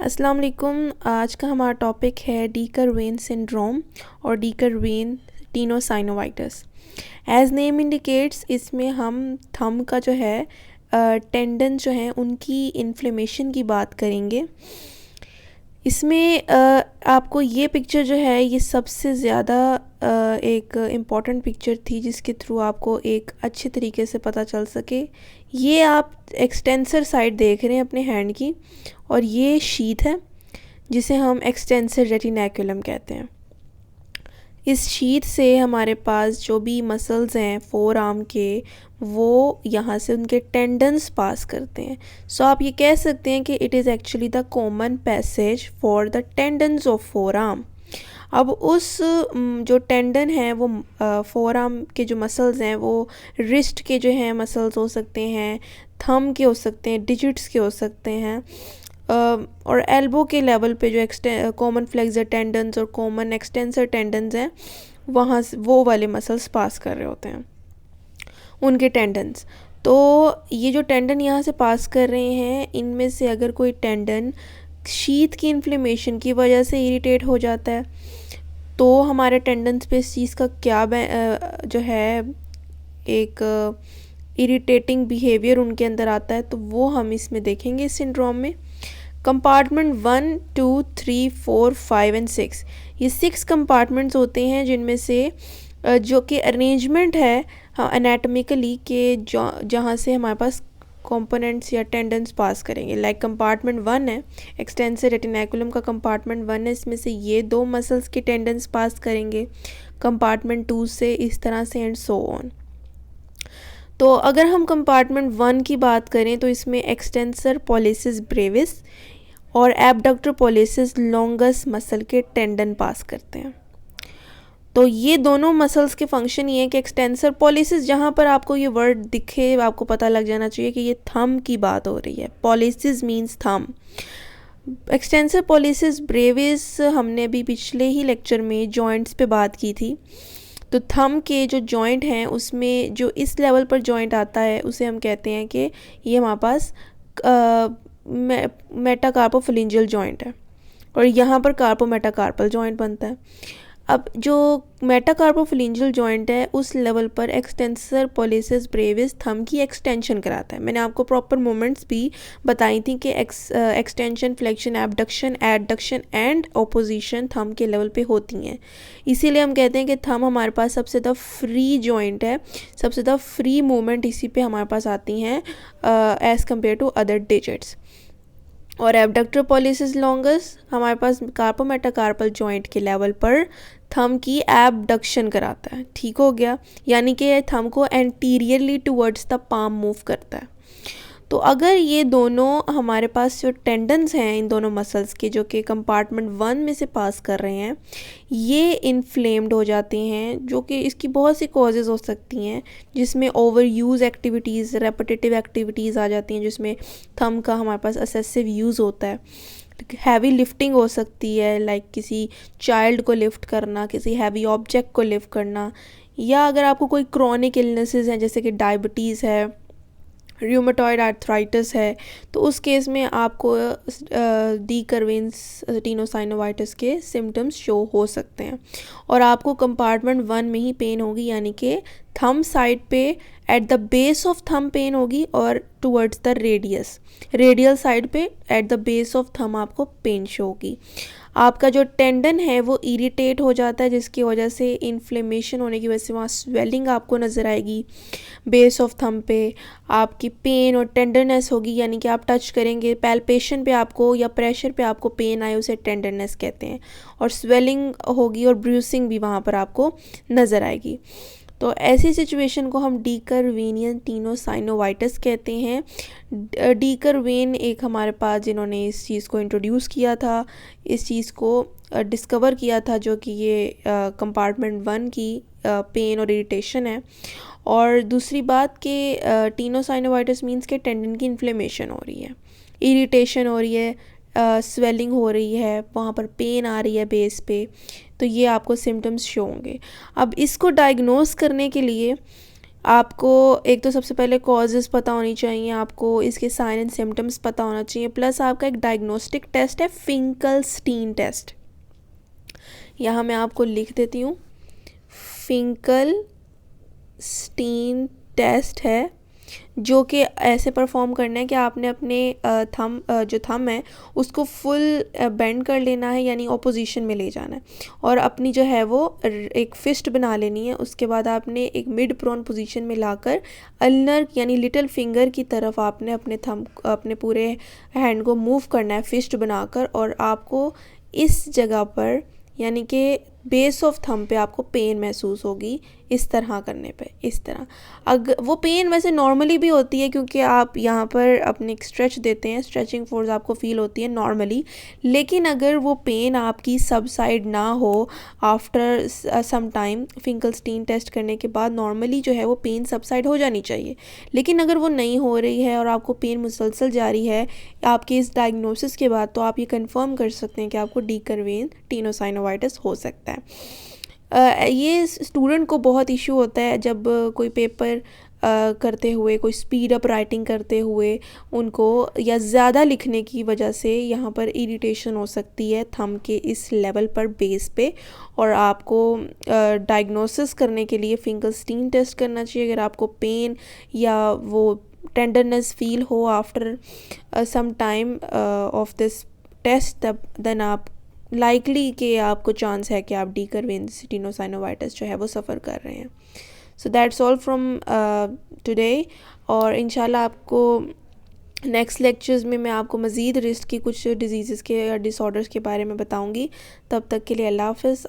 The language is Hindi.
अस्सलाम वालेकुम। आज का हमारा टॉपिक है डीकर-वेन सिंड्रोम और डीकर-वेन टेनोसाइनोवाइटिस। एज नेम इंडिकेट्स, इसमें हम थंब का जो है टेंडन जो है उनकी इन्फ्लेमेशन की बात करेंगे। इसमें आपको ये पिक्चर जो है ये सबसे ज़्यादा एक इम्पॉर्टेंट पिक्चर थी जिसके थ्रू आपको एक अच्छे तरीके से पता चल सके। ये आप एक्सटेंसर साइड देख रहे हैं अपने हैंड की, और ये शीथ है जिसे हम एक्सटेंसर रेटिनैकुलम कहते हैं। इस शीथ से हमारे पास जो भी मसल्स हैं फोर आर्म के, वो यहाँ से उनके टेंडन्स पास करते हैं। सो आप ये कह सकते हैं कि it is actually the common passage for the tendons of four arm. अब उस जो टेंडन है वो फोर आर्म के जो मसल्स हैं वो रिस्ट के जो हैं मसल्स हो सकते हैं, थंब के हो सकते हैं, डिजिट्स के हो सकते हैं, और एल्बो के लेवल पे जो कॉमन फ्लेक्सर टेंडन्स और कॉमन एक्सटेंसर टेंडन्स हैं वहाँ से वो वाले मसल्स पास कर रहे होते हैं उनके टेंडन्स। तो ये जो टेंडन यहाँ से पास कर रहे हैं, इनमें से अगर कोई टेंडन शीथ की इन्फ्लेमेशन की वजह से इरिटेट हो जाता है तो हमारे टेंडन्स पे इस चीज़ का क्या जो है एक इरिटेटिंग बिहेवियर उनके अंदर आता है, तो वो हम इसमें देखेंगे इस सिंड्रोम में। कंपार्टमेंट 1, 2, 3, 4, 5 एंड 6, ये 6 कंपार्टमेंट्स होते हैं जिनमें से जो कि अरेंजमेंट है एनाटॉमिकली के जहाँ से हमारे पास कंपोनेंट्स या टेंडन्स पास करेंगे। लाइक कंपार्टमेंट 1 है, एक्सटेंसर रेटिनैकुलम का कंपार्टमेंट 1 है, इसमें से ये 2 मसल्स के टेंडन्स पास करेंगे। कंपार्टमेंट 2 से इस तरह से एंड सो ऑन। तो अगर हम कंपार्टमेंट 1 की बात करें तो इसमें एक्सटेंसर पॉलिसिस ब्रेविस और एबडक्टर पॉलिसिस लॉन्गस मसल के टेंडन पास करते हैं। तो ये दोनों मसल्स के फंक्शन ये है कि एक्सटेंसर पॉलिसिस, जहाँ पर आपको ये वर्ड दिखे आपको पता लग जाना चाहिए कि ये थंब की बात हो रही है। Pollicis means thumb. Extensor pollicis Brevis हमने भी पिछले ही लेक्चर में जॉइंट्स पे बात की थी। तो थंब के जो जॉइंट हैं उसमें जो इस लेवल पर जॉइंट आता है उसे हम कहते हैं कि ये हमारे पास मेटाकार्पोफिलिंजियल जॉइंट है, और यहाँ पर कार्पोमेटाकार्पल जॉइंट बनता है। अब जो मेटाकार्पोफिलिंजियल जॉइंट है उस लेवल पर एक्सटेंसर पॉलिसिस ब्रेविस थंब की एक्सटेंशन कराता है। मैंने आपको प्रॉपर मूवमेंट्स भी बताई थी कि extension, flexion, abduction, adduction and opposition thumb के लेवल पे होती हैं। इसीलिए हम कहते हैं कि थंब हमारे पास सबसे ज़्यादा फ्री जॉइंट है, सबसे ज़्यादा फ्री मूवमेंट इसी पे हमारे पास आती हैं as compare to other digits. और एबडक्टर पॉलिसिस लॉन्गस हमारे पास कार्पोमेटाकार्पल जॉइंट के लेवल पर थंब की एबडक्शन कराता है। ठीक हो गया, यानी कि थंब को anteriorly towards the palm move करता है। तो अगर ये दोनों हमारे पास जो टेंडन्स हैं इन दोनों मसल्स के जो कि कंपार्टमेंट 1 में से पास कर रहे हैं, ये इन्फ्लेम्ड हो जाते हैं, जो कि इसकी बहुत सी कॉजेज़ हो सकती हैं जिसमें overuse activities, repetitive activities आ जाती हैं जिसमें थंब का हमारे पास एक्सेसिव यूज़ होता है। हैवी लिफ्टिंग हो सकती है, लाइक किसी चाइल्ड को लिफ्ट करना, किसी हैवी ऑब्जेक्ट को लिफ्ट करना, या अगर आपको कोई क्रॉनिक इलनेसेस हैं जैसे कि डायबिटीज़ है, र्यूमेटॉइड आर्थराइटिस है, तो उस केस में आपको डीकर-वेन टेनोसाइनोवाइटिस के सिम्टम्स शो हो सकते हैं। और आपको कंपार्टमेंट 1 में ही पेन होगी, यानी कि थंब साइड पे at the base of thumb pain होगी और टुवर्ड्स द रेडियल साइड पे at the base of thumb आपको पेन शो होगी। आपका जो टेंडन है वो इरिटेट हो जाता है, जिसकी वजह से इन्फ्लेमेशन होने की वजह से वहाँ स्वेलिंग आपको नज़र आएगी बेस ऑफ थंब पे। आपकी पेन और टेंडरनेस होगी, यानी कि आप टच करेंगे, पैल्पेशन पे आपको या प्रेशर पे आपको पेन आए उसे टेंडरनेस कहते हैं, और स्वेलिंग होगी और ब्रूसिंग भी वहाँ पर आपको नज़र आएगी। तो ऐसी सिचुएशन को हम डीकर-वेनियन टेनोसाइनोवाइटिस कहते हैं। डीकर-वेन एक हमारे पास जिन्होंने इस चीज़ को इंट्रोड्यूस किया था, इस चीज़ को डिस्कवर किया था, जो कि ये कंपार्टमेंट 1 की पेन और इरिटेशन है। और दूसरी बात कि टेनोसाइनोवाइटिस मीन्स के टेंडन की इन्फ्लेमेशन हो रही है, इरिटेशन हो रही है, स्वेलिंग हो रही है, वहाँ पर पेन आ रही है बेस पे, तो ये आपको सिम्टम्स शो होंगे। अब इसको डायग्नोस करने के लिए आपको एक तो सबसे पहले कॉजेज़ पता होनी चाहिए, आपको इसके साइन एंड सिम्टम्स पता होना चाहिए, प्लस आपका एक डायग्नोस्टिक टेस्ट है फिंकल-स्टीन टेस्ट। यहाँ मैं आपको लिख देती हूँ, फिंकल-स्टीन टेस्ट है, जो कि ऐसे परफॉर्म करना है कि आपने अपने जो थंब है उसको फुल बेंड कर लेना है, यानी ऑपोजिशन में ले जाना है, और अपनी जो है वो एक फिस्ट बना लेनी है। उसके बाद आपने एक मिड प्रोन पोजीशन में लाकर अल्नर यानी लिटिल फिंगर की तरफ आपने अपने पूरे हैंड को मूव करना है फिस्ट बनाकर, और आपको इस जगह पर यानी कि बेस ऑफ थंब पे आपको पेन महसूस होगी इस तरह करने पे, इस तरह। अगर वो पेन वैसे नॉर्मली भी होती है क्योंकि आप यहाँ पर अपने स्ट्रेच देते हैं, स्ट्रेचिंग फोर्स आपको फील होती है नॉर्मली, लेकिन अगर वो पेन आपकी सबसाइड ना हो after some time, Finkelstein test करने के बाद नॉर्मली जो है वो पेन सबसाइड हो जानी चाहिए, लेकिन अगर वो नहीं हो रही है और आपको पेन मुसलसल जारी है आपके इस डायग्नोसिस के बाद, तो आप ये कंफर्म कर सकते हैं कि आपको डीकर वेन टेनोसाइनोवाइटिस हो सकता है। ये स्टूडेंट को बहुत इशू होता है जब कोई पेपर करते हुए, कोई स्पीड अप राइटिंग करते हुए उनको, या ज़्यादा लिखने की वजह से यहाँ पर इरिटेशन हो सकती है थंब के इस लेवल पर, बेस पे, और आपको डायग्नोसिस करने के लिए फिंकल-स्टीन टेस्ट करना चाहिए। अगर आपको पेन या वो टेंडरनेस फील हो after some time of this test, तब देन आप लाइकली कि आपको चांस है कि आप डीकर वेन टेनोसाइनोवाइटिस जो है वो सफ़र कर रहे हैं। So that's all from today, और इंशाल्लाह आपको नेक्स्ट लेक्चर्स में मैं आपको मज़ीद रिस्क की कुछ डिजीज़ के या डिसऑर्डर्स के बारे में बताऊंगी। तब तक के लिए अल्लाह हाफ़िज़।